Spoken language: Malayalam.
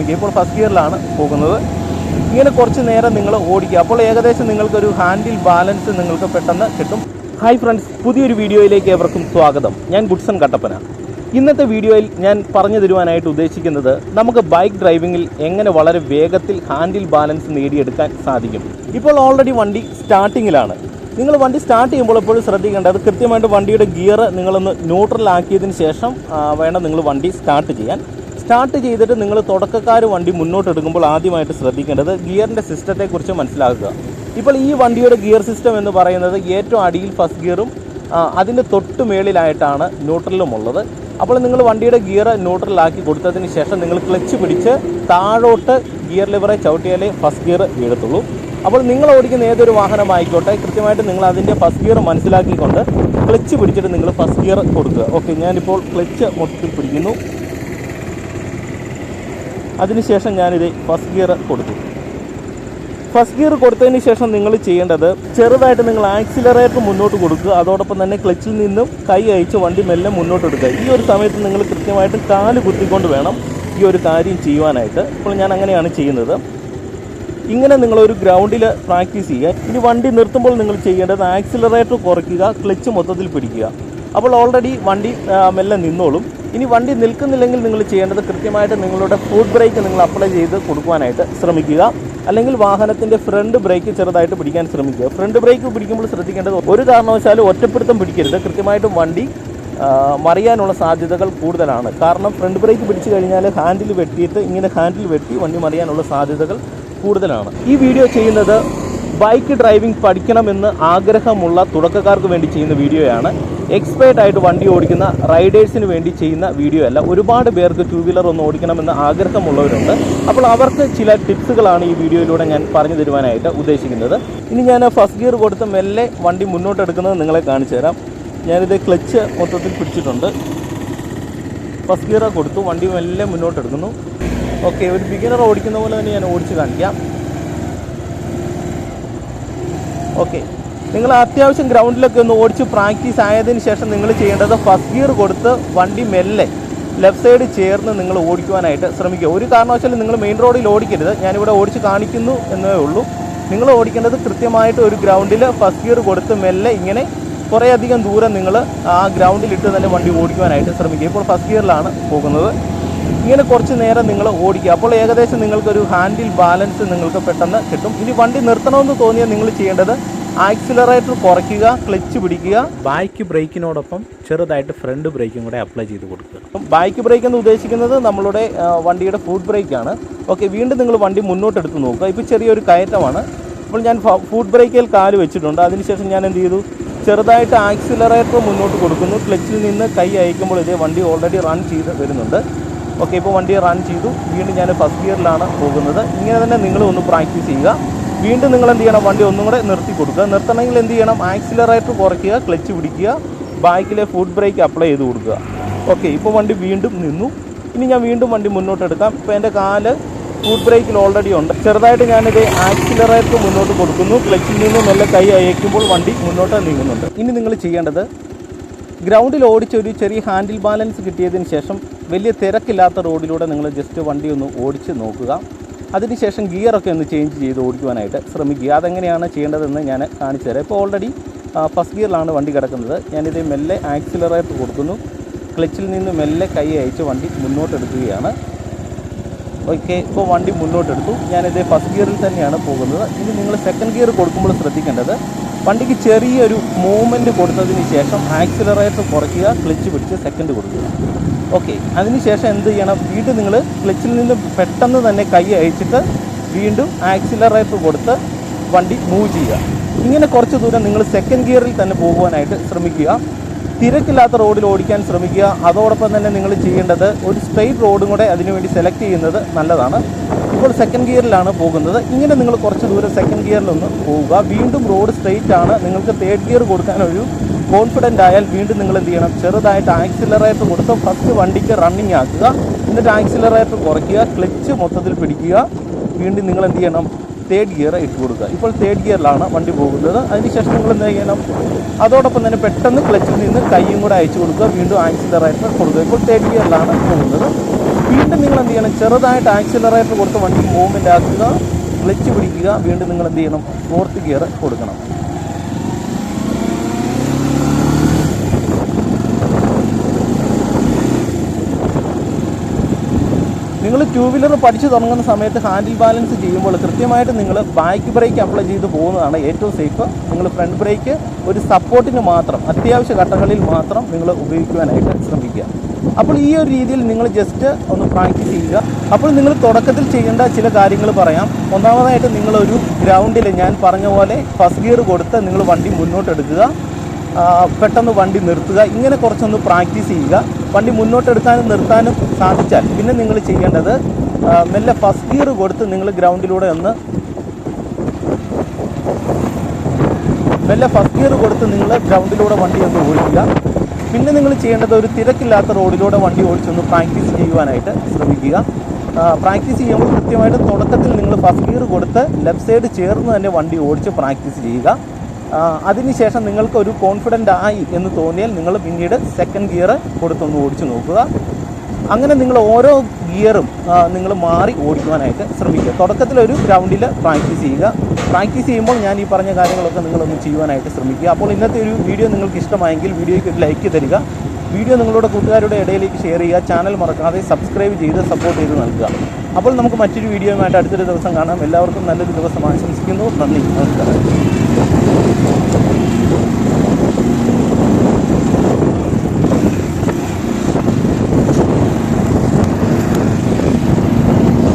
ശ്രമിക്കുക. ഇപ്പോൾ ഫസ്റ്റ് ഗിയറിലാണ് പോകുന്നത്. ഇങ്ങനെ കുറച്ച് നേരം നിങ്ങൾ ഓടിക്കുക. അപ്പോൾ ഏകദേശം നിങ്ങൾക്കൊരു ഹാൻഡിൽ ബാലൻസ് നിങ്ങൾക്ക് പെട്ടെന്ന് കിട്ടും. ഹായ് ഫ്രണ്ട്സ്, പുതിയൊരു വീഡിയോയിലേക്ക് ഏവർക്കും സ്വാഗതം. ഞാൻ ഗുഡ്സൺ കട്ടപ്പന. ഇന്നത്തെ വീഡിയോയിൽ ഞാൻ പറഞ്ഞു തരുവാനായിട്ട് ഉദ്ദേശിക്കുന്നത് നമുക്ക് ബൈക്ക് ഡ്രൈവിങ്ങിൽ എങ്ങനെ വളരെ വേഗത്തിൽ ഹാൻഡിൽ ബാലൻസ് നേടിയെടുക്കാൻ സാധിക്കും. ഇപ്പോൾ ഓൾറെഡി വണ്ടി സ്റ്റാർട്ടിങ്ങിലാണ്. നിങ്ങൾ വണ്ടി സ്റ്റാർട്ട് ചെയ്യുമ്പോൾ എപ്പോഴും ശ്രദ്ധിക്കേണ്ടത് കൃത്യമായിട്ട് വണ്ടിയുടെ ഗിയർ നിങ്ങളൊന്ന് ന്യൂട്രലാക്കിയതിന് ശേഷം വേണം നിങ്ങൾ വണ്ടി സ്റ്റാർട്ട് ചെയ്യാൻ. സ്റ്റാർട്ട് ചെയ്തിട്ട് നിങ്ങൾ തുടക്കക്കാർ വണ്ടി മുന്നോട്ട് എടുക്കുമ്പോൾ ആദ്യമായിട്ട് ശ്രദ്ധിക്കേണ്ടത് ഗിയറിൻ്റെ സിസ്റ്റത്തെക്കുറിച്ച് മനസ്സിലാക്കുക. ഇപ്പോൾ ഈ വണ്ടിയുടെ ഗിയർ സിസ്റ്റം എന്ന് പറയുന്നത് ഏറ്റവും അടിയിൽ ഫസ്റ്റ് ഗിയറും അതിൻ്റെ തൊട്ട് മേളിലായിട്ടാണ് ന്യൂട്രലും ഉള്ളത്. അപ്പോൾ നിങ്ങൾ വണ്ടിയുടെ ഗിയർ ന്യൂട്രലാക്കി കൊടുത്തതിന് ശേഷം നിങ്ങൾ ക്ലച്ച് പിടിച്ച് താഴോട്ട് ഗിയർ ലിവറെ ചവിട്ടിയാലേ ഫസ്റ്റ് ഗിയർ വീഴത്തുള്ളൂ. അപ്പോൾ നിങ്ങൾ ഓടിക്കുന്ന ഏതൊരു വാഹനമായിക്കോട്ടെ കൃത്യമായിട്ട് നിങ്ങൾ അതിൻ്റെ ഫസ്റ്റ് ഗിയർ മനസ്സിലാക്കിക്കൊണ്ട് ക്ലച്ച് പിടിച്ചിട്ട് നിങ്ങൾ ഫസ്റ്റ് ഗിയർ കൊടുക്കുക. ഓക്കെ, ഞാനിപ്പോൾ ക്ലച്ച് മൊത്തത്തിൽ പിടിക്കുന്നു. അതിനുശേഷം ഞാനിത് ഫസ്റ്റ് ഗിയർ കൊടുത്തു. ഫസ്റ്റ് ഗിയർ കൊടുത്തതിന് ശേഷം നിങ്ങൾ ചെയ്യേണ്ടത് ചെറുതായിട്ട് നിങ്ങൾ ആക്സിലറേറ്റർ മുന്നോട്ട് കൊടുക്കുക. അതോടൊപ്പം തന്നെ ക്ലച്ചിൽ നിന്നും കൈ അയച്ച് വണ്ടി മെല്ലെ മുന്നോട്ട് എടുക്കുക. ഈ ഒരു സമയത്ത് നിങ്ങൾ കൃത്യമായിട്ട് കാല് കുത്തിക്കൊണ്ട് വേണം ഈ ഒരു കാര്യം ചെയ്യുവാനായിട്ട്. ഇപ്പോൾ ഞാൻ അങ്ങനെയാണ് ചെയ്യുന്നത്. ഇങ്ങനെ നിങ്ങളൊരു ഗ്രൗണ്ടിൽ പ്രാക്ടീസ് ചെയ്യുക. ഇനി വണ്ടി നിർത്തുമ്പോൾ നിങ്ങൾ ചെയ്യേണ്ടത് ആക്സിലറേറ്റർ കുറയ്ക്കുക, ക്ലച്ച് മൊത്തത്തിൽ പിടിക്കുക. അപ്പോൾ ഓൾറെഡി വണ്ടി മെല്ലെ നിന്നോളും. ഇനി വണ്ടി നിൽക്കുന്നില്ലെങ്കിൽ നിങ്ങൾ ചെയ്യേണ്ടത് കൃത്യമായിട്ട് നിങ്ങളുടെ ഫുട് ബ്രേക്ക് നിങ്ങൾ അപ്ലൈ ചെയ്ത് കൊടുക്കുവാനായിട്ട് ശ്രമിക്കുക. അല്ലെങ്കിൽ വാഹനത്തിൻ്റെ ഫ്രണ്ട് ബ്രേക്ക് ചെറുതായിട്ട് പിടിക്കാൻ ശ്രമിക്കുക. ഫ്രണ്ട് ബ്രേക്ക് പിടിക്കുമ്പോൾ ശ്രദ്ധിക്കേണ്ടത് ഒരു കാരണവശാലും ഒറ്റപ്പിടുത്തം പിടിക്കരുത്. കൃത്യമായിട്ടും വണ്ടി മറിയാനുള്ള സാധ്യതകൾ കൂടുതലാണ്. കാരണം ഫ്രണ്ട് ബ്രേക്ക് പിടിച്ചു കഴിഞ്ഞാൽ ഹാൻഡിൽ വെട്ടിയിട്ട് ഇങ്ങനെ ഹാൻഡിൽ വെട്ടി വണ്ടി മറിയാനുള്ള സാധ്യതകൾ കൂടുതലാണ്. ഈ വീഡിയോ ചെയ്യുന്നത് ബൈക്ക് ഡ്രൈവിംഗ് പഠിക്കണമെന്ന് ആഗ്രഹമുള്ള തുടക്കക്കാർക്ക് വേണ്ടി ചെയ്യുന്ന വീഡിയോയാണ്. എക്സ്പേർട്ട് ആയിട്ട് വണ്ടി ഓടിക്കുന്ന റൈഡേഴ്സിന് വേണ്ടി ചെയ്യുന്ന വീഡിയോ അല്ല. ഒരുപാട് പേർക്ക് ടൂ വീലർ ഒന്ന് ഓടിക്കണമെന്ന് ആഗ്രഹമുള്ളവരുണ്ട്. അപ്പോൾ അവർക്ക് ചില ടിപ്സുകളാണ് ഈ വീഡിയോയിലൂടെ ഞാൻ പറഞ്ഞു തരുവാനായിട്ട് ഉദ്ദേശിക്കുന്നത്. ഇനി ഞാൻ ഫസ്റ്റ് ഗിയർ കൊടുത്ത് മെല്ലെ വണ്ടി മുന്നോട്ട് എടുക്കുന്നത് നിങ്ങളെ കാണിച്ചു തരാം. ഞാനിത് ക്ലച്ച് മൊത്തത്തിൽ പിടിച്ചിട്ടുണ്ട്. ഫസ്റ്റ് ഗിയർ കൊടുത്തു, വണ്ടി മെല്ലെ മുന്നോട്ട് എടുക്കുന്നു. ഓക്കെ, ഒരു ബിഗിനർ ഓടിക്കുന്ന പോലെ തന്നെ ഞാൻ ഓടിച്ച് കാണിക്കാം. ഓക്കെ, നിങ്ങൾ അത്യാവശ്യം ഗ്രൗണ്ടിലൊക്കെ ഒന്ന് ഓടിച്ച് പ്രാക്ടീസ് ആയതിനു ശേഷം നിങ്ങൾ ചെയ്യേണ്ടത് ഫസ്റ്റ് ഗിയർ കൊടുത്ത് വണ്ടി മെല്ലെ ലെഫ്റ്റ് സൈഡ് ചേർന്ന് നിങ്ങൾ ഓടിക്കുവാനായിട്ട് ശ്രമിക്കുക. ഒരു കാരണവശാലും നിങ്ങൾ മെയിൻ റോഡിൽ ഓടിക്കരുത്. ഞാനിവിടെ ഓടിച്ച് കാണിക്കുന്നു എന്നേ ഉള്ളൂ. നിങ്ങൾ ഓടിക്കേണ്ടത് കൃത്യമായിട്ട് ഒരു ഗ്രൗണ്ടിൽ ഫസ്റ്റ് ഗിയർ കൊടുത്ത് മെല്ലെ ഇങ്ങനെ കുറേയധികം ദൂരം നിങ്ങൾ ആ ഗ്രൗണ്ടിലിട്ട് തന്നെ വണ്ടി ഓടിക്കുവാനായിട്ട് ശ്രമിക്കുക. ഇപ്പോൾ ഫസ്റ്റ് ഗിയറിലാണ് പോകുന്നത്. ഇങ്ങനെ കുറച്ച് നേരം നിങ്ങൾ ഓടിക്കുക. അപ്പോൾ ഏകദേശം നിങ്ങൾക്കൊരു ഹാൻഡിൽ ബാലൻസ് നിങ്ങൾക്ക് പെട്ടെന്ന് കിട്ടും. ഇനി വണ്ടി നിർത്തണമെന്ന് തോന്നിയാൽ നിങ്ങൾ ചെയ്യേണ്ടത് ആക്സിലറേറ്റർ കുറയ്ക്കുക, ക്ലച്ച് പിടിക്കുക. ബാക്ക് ബ്രേക്കിനോടൊപ്പം ചെറുതായിട്ട് ഫ്രണ്ട് ബ്രേക്കും കൂടെ അപ്ലൈ ചെയ്ത് കൊടുക്കുക. ബാക്ക് ബ്രേക്ക് എന്ന് ഉദ്ദേശിക്കുന്നത് നമ്മളുടെ വണ്ടിയുടെ ഫുട് ബ്രേക്കാണ്. ഓക്കെ, വീണ്ടും നിങ്ങൾ വണ്ടി മുന്നോട്ട് എടുത്ത് നോക്കുക. ഇപ്പോൾ ചെറിയൊരു കയറ്റമാണ്. അപ്പോൾ ഞാൻ ഫുട് ബ്രേക്കിൽ കാല് വെച്ചിട്ടുണ്ട്. അതിനുശേഷം ഞാൻ എന്ത് ചെയ്തു, ചെറുതായിട്ട് ആക്സിലറേറ്റർ മുന്നോട്ട് കൊടുക്കുന്നു. ക്ലച്ചിൽ നിന്ന് കൈ അയക്കുമ്പോൾ ഇതേ വണ്ടി ഓൾറെഡി റൺ ചെയ്ത് വരുന്നുണ്ട്. ഓക്കെ, ഇപ്പോൾ വണ്ടി റൺ ചെയ്തു. വീണ്ടും ഞാൻ ഫസ്റ്റ് ഗിയറിലാണ് പോകുന്നത്. ഇങ്ങനെ തന്നെ നിങ്ങൾ ഒന്ന് പ്രാക്ടീസ് ചെയ്യുക. വീണ്ടും നിങ്ങൾ എന്ത് ചെയ്യണം, വണ്ടി ഒന്നും കൂടെ നിർത്തി കൊടുക്കുക. നിർത്തണമെങ്കിൽ എന്ത് ചെയ്യണം, ആക്സിലറേറ്റർ കുറയ്ക്കുക, ക്ലച്ച് പിടിക്കുക, ബാക്കിലെ ഫുട് ബ്രേക്ക് അപ്ലൈ ചെയ്ത് കൊടുക്കുക. ഓക്കെ, ഇപ്പോൾ വണ്ടി വീണ്ടും നിന്നു. ഇനി ഞാൻ വീണ്ടും വണ്ടി മുന്നോട്ട് എടുക്കാം. ഇപ്പോൾ എൻ്റെ കാല് ഫുട് ബ്രേക്കിൽ ഓൾറെഡി ഉണ്ട്. ചെറുതായിട്ട് ഞാനിത് ആക്സിലറേറ്റർ മുന്നോട്ട് കൊടുക്കുന്നു. ക്ലച്ചിൽ നിന്ന് മെല്ലെ കൈ അയക്കുമ്പോൾ വണ്ടി മുന്നോട്ട് നീങ്ങുന്നുണ്ട്. ഇനി നിങ്ങൾ ചെയ്യേണ്ടത് ഗ്രൗണ്ടിൽ ഓടിച്ചൊരു ചെറിയ ഹാൻഡിൽ ബാലൻസ് കിട്ടിയതിന് ശേഷം വലിയ തിരക്കില്ലാത്ത റോഡിലൂടെ നിങ്ങൾ ജസ്റ്റ് വണ്ടി ഒന്ന് ഓടിച്ച് നോക്കുക. അതിനുശേഷം ഗിയറൊക്കെ ഒന്ന് ചേഞ്ച് ചെയ്ത് ഓടിക്കുവാനായിട്ട് ശ്രമിക്കുക. അതെങ്ങനെയാണ് ചെയ്യേണ്ടതെന്ന് ഞാൻ കാണിച്ചു തരാം. ഇപ്പോൾ ഓൾറെഡി ഫസ്റ്റ് ഗിയറിലാണ് വണ്ടി കിടക്കുന്നത്. ഞാനിത് മെല്ലെ ആക്സിലറേറ്റർ കൊടുക്കുന്നു. ക്ലച്ചിൽ നിന്ന് മെല്ലെ കൈ അയച്ച് വണ്ടി മുന്നോട്ടെടുക്കുകയാണ്. ഓക്കെ, ഇപ്പോൾ വണ്ടി മുന്നോട്ടെടുത്തു. ഞാനിത് ഫസ്റ്റ് ഗിയറിൽ തന്നെയാണ് പോകുന്നത്. ഇനി നിങ്ങൾ സെക്കൻഡ് ഗിയർ കൊടുക്കുമ്പോൾ ശ്രദ്ധിക്കേണ്ടത് വണ്ടിക്ക് ചെറിയൊരു മൂവ്മെൻറ്റ് കൊടുത്തതിന് ശേഷം ആക്സിലറേറ്റർ കുറയ്ക്കുക, ക്ലച്ച് പിടിച്ച് സെക്കൻഡ് കൊടുക്കുക. ഓക്കെ, അതിനുശേഷം എന്ത് ചെയ്യണം, വീണ്ടും നിങ്ങൾ ക്ലച്ചിൽ നിന്ന് പെട്ടെന്ന് തന്നെ കൈ അയച്ചിട്ട് വീണ്ടും ആക്സിലറേറ്റർ കൊടുത്ത് വണ്ടി മൂവ് ചെയ്യുക. ഇങ്ങനെ കുറച്ച് ദൂരം നിങ്ങൾ സെക്കൻഡ് ഗിയറിൽ തന്നെ പോകുവാനായിട്ട് ശ്രമിക്കുക. തിരക്കില്ലാത്ത റോഡിൽ ഓടിക്കാൻ ശ്രമിക്കുക. അതോടൊപ്പം തന്നെ നിങ്ങൾ ചെയ്യേണ്ടത് ഒരു സ്ട്രെയിറ്റ് റോഡും കൂടെ അതിനുവേണ്ടി സെലക്ട് ചെയ്യുന്നത് നല്ലതാണ്. ഇപ്പോൾ സെക്കൻഡ് ഗിയറിലാണ് പോകുന്നത്. ഇങ്ങനെ നിങ്ങൾ കുറച്ച് ദൂരം സെക്കൻഡ് ഗിയറിലൊന്ന് പോവുക. വീണ്ടും റോഡ് സ്ട്രെയിറ്റ് ആണ്. നിങ്ങൾക്ക് തേർഡ് ഗിയർ കൊടുക്കാനൊരു കോൺഫിഡൻ്റ് ആയാൽ വീണ്ടും നിങ്ങൾ എന്ത് ചെയ്യണം, ചെറുതായിട്ട് ആക്സിലറേറ്റർ കൊടുത്ത് ഫസ്റ്റ് വണ്ടിക്ക് റണ്ണിങ് ആക്കുക. എന്നിട്ട് ആക്സിലറേറ്റർ കുറയ്ക്കുക, ക്ലച്ച് മൊത്തത്തിൽ പിടിക്കുക. വീണ്ടും നിങ്ങൾ എന്ത് ചെയ്യണം, തേർഡ് ഗിയർ ഇട്ട് കൊടുക്കുക. ഇപ്പോൾ തേർഡ് ഗിയറിലാണ് വണ്ടി പോകുന്നത്. അതിനുശേഷം നിങ്ങൾ എന്ത് ചെയ്യണം, അതോടൊപ്പം തന്നെ പെട്ടെന്ന് ക്ലച്ചിൽ നിന്ന് കൈയും കൂടെ അയച്ചു കൊടുക്കുക. വീണ്ടും ആക്സിലറേറ്റർ കൊടുക്കുക. ഇപ്പോൾ തേർഡ് ഗിയറിലാണ് പോകുന്നത്. വീണ്ടും നിങ്ങൾ എന്ത് ചെയ്യണം, ചെറുതായിട്ട് ആക്സിലറേറ്റർ കൊടുത്ത് വണ്ടി മൂവ്മെൻ്റ് ആക്കുക, ക്ലച്ച് പിടിക്കുക, വീണ്ടും നിങ്ങൾ എന്ത് ചെയ്യണം, ഫോർത്ത് ഗിയർ കൊടുക്കണം. നിങ്ങൾ ടൂ വീലർ പഠിച്ചു തുടങ്ങുന്ന സമയത്ത് ഹാൻഡിൽ ബാലൻസ് ചെയ്യുമ്പോൾ കൃത്യമായിട്ട് നിങ്ങൾ ബാക്ക് ബ്രേക്ക് അപ്ലൈ ചെയ്ത് പോകുന്നതാണ് ഏറ്റവും സേഫ്. നിങ്ങൾ ഫ്രണ്ട് ബ്രേക്ക് ഒരു സപ്പോർട്ടിന് മാത്രം, അത്യാവശ്യ ഘട്ടങ്ങളിൽ മാത്രം നിങ്ങൾ ഉപയോഗിക്കുവാനായിട്ട് ശ്രമിക്കുക. അപ്പോൾ ഈ ഒരു രീതിയിൽ നിങ്ങൾ ജസ്റ്റ് ഒന്ന് പ്രാക്ടീസ് ചെയ്യുക. അപ്പോൾ നിങ്ങൾ തുടക്കത്തിൽ ചെയ്യേണ്ട ചില കാര്യങ്ങൾ പറയാം. ഒന്നാമതായിട്ട് നിങ്ങളൊരു ഗ്രൗണ്ടിൽ ഞാൻ പറഞ്ഞ പോലെ ഫസ്റ്റ് ഗിയർ കൊടുത്ത് നിങ്ങൾ വണ്ടി മുന്നോട്ടെടുക്കുക, പെട്ടെന്ന് വണ്ടി നിർത്തുക. ഇങ്ങനെ കുറച്ചൊന്ന് പ്രാക്ടീസ് ചെയ്യുക. വണ്ടി മുന്നോട്ടെടുക്കാനും നിർത്താനും സാധിച്ചാൽ പിന്നെ നിങ്ങൾ ചെയ്യേണ്ടത് മെല്ലെ ഫസ്റ്റ് ഗിയർ കൊടുത്ത് നിങ്ങൾ ഗ്രൗണ്ടിലൂടെ ഒന്ന് ഗ്രൗണ്ടിലൂടെ വണ്ടി ഒന്ന് ഓടിക്കുക. പിന്നെ നിങ്ങൾ ചെയ്യേണ്ടത് ഒരു തിരക്കില്ലാത്ത റോഡിലൂടെ വണ്ടി ഓടിച്ചൊന്ന് പ്രാക്ടീസ് ചെയ്യുവാനായിട്ട് ശ്രമിക്കുക. പ്രാക്ടീസ് ചെയ്യുമ്പോൾ കൃത്യമായിട്ട് തുടക്കത്തിൽ നിങ്ങൾ ഫസ്റ്റ് ഗിയർ കൊടുത്ത് ലെഫ്റ്റ് സൈഡ് ചേർന്ന് തന്നെ വണ്ടി ഓടിച്ച് പ്രാക്ടീസ് ചെയ്യുക. അതിനുശേഷം നിങ്ങൾക്ക് ഒരു കോൺഫിഡൻ്റ് ആയി എന്ന് തോന്നിയാൽ നിങ്ങൾ പിന്നീട് സെക്കൻഡ് ഗിയർ കൊടുത്തൊന്ന് ഓടിച്ച് നോക്കുക. അങ്ങനെ നിങ്ങൾ ഓരോ ഗിയറും നിങ്ങൾ മാറി ഓടിക്കുവാനായിട്ട് ശ്രമിക്കുക. തുടക്കത്തിലൊരു ഗ്രൗണ്ടിൽ പ്രാക്ടീസ് ചെയ്യുക. പ്രാക്ടീസ് ചെയ്യുമ്പോൾ ഞാൻ ഈ പറഞ്ഞ കാര്യങ്ങളൊക്കെ നിങ്ങളൊന്ന് ചെയ്യുവാനായിട്ട് ശ്രമിക്കുക. അപ്പോൾ ഇന്നത്തെ ഒരു വീഡിയോ നിങ്ങൾക്ക് ഇഷ്ടമായെങ്കിൽ വീഡിയോയ്ക്ക് ഒരു ലൈക്ക് തരിക. വീഡിയോ നിങ്ങളുടെ കൂട്ടുകാരുടെ ഇടയിലേക്ക് ഷെയർ ചെയ്യുക. ചാനൽ മറക്കാതെ സബ്സ്ക്രൈബ് ചെയ്ത് സപ്പോർട്ട് ചെയ്ത് നൽകുക. അപ്പോൾ നമുക്ക് മറ്റൊരു വീഡിയോയുമായിട്ട് അടുത്തൊരു ദിവസം കാണാം. എല്ലാവർക്കും നല്ലൊരു ദിവസം ആശംസിക്കുന്നു. നന്ദി, നമസ്കാരം.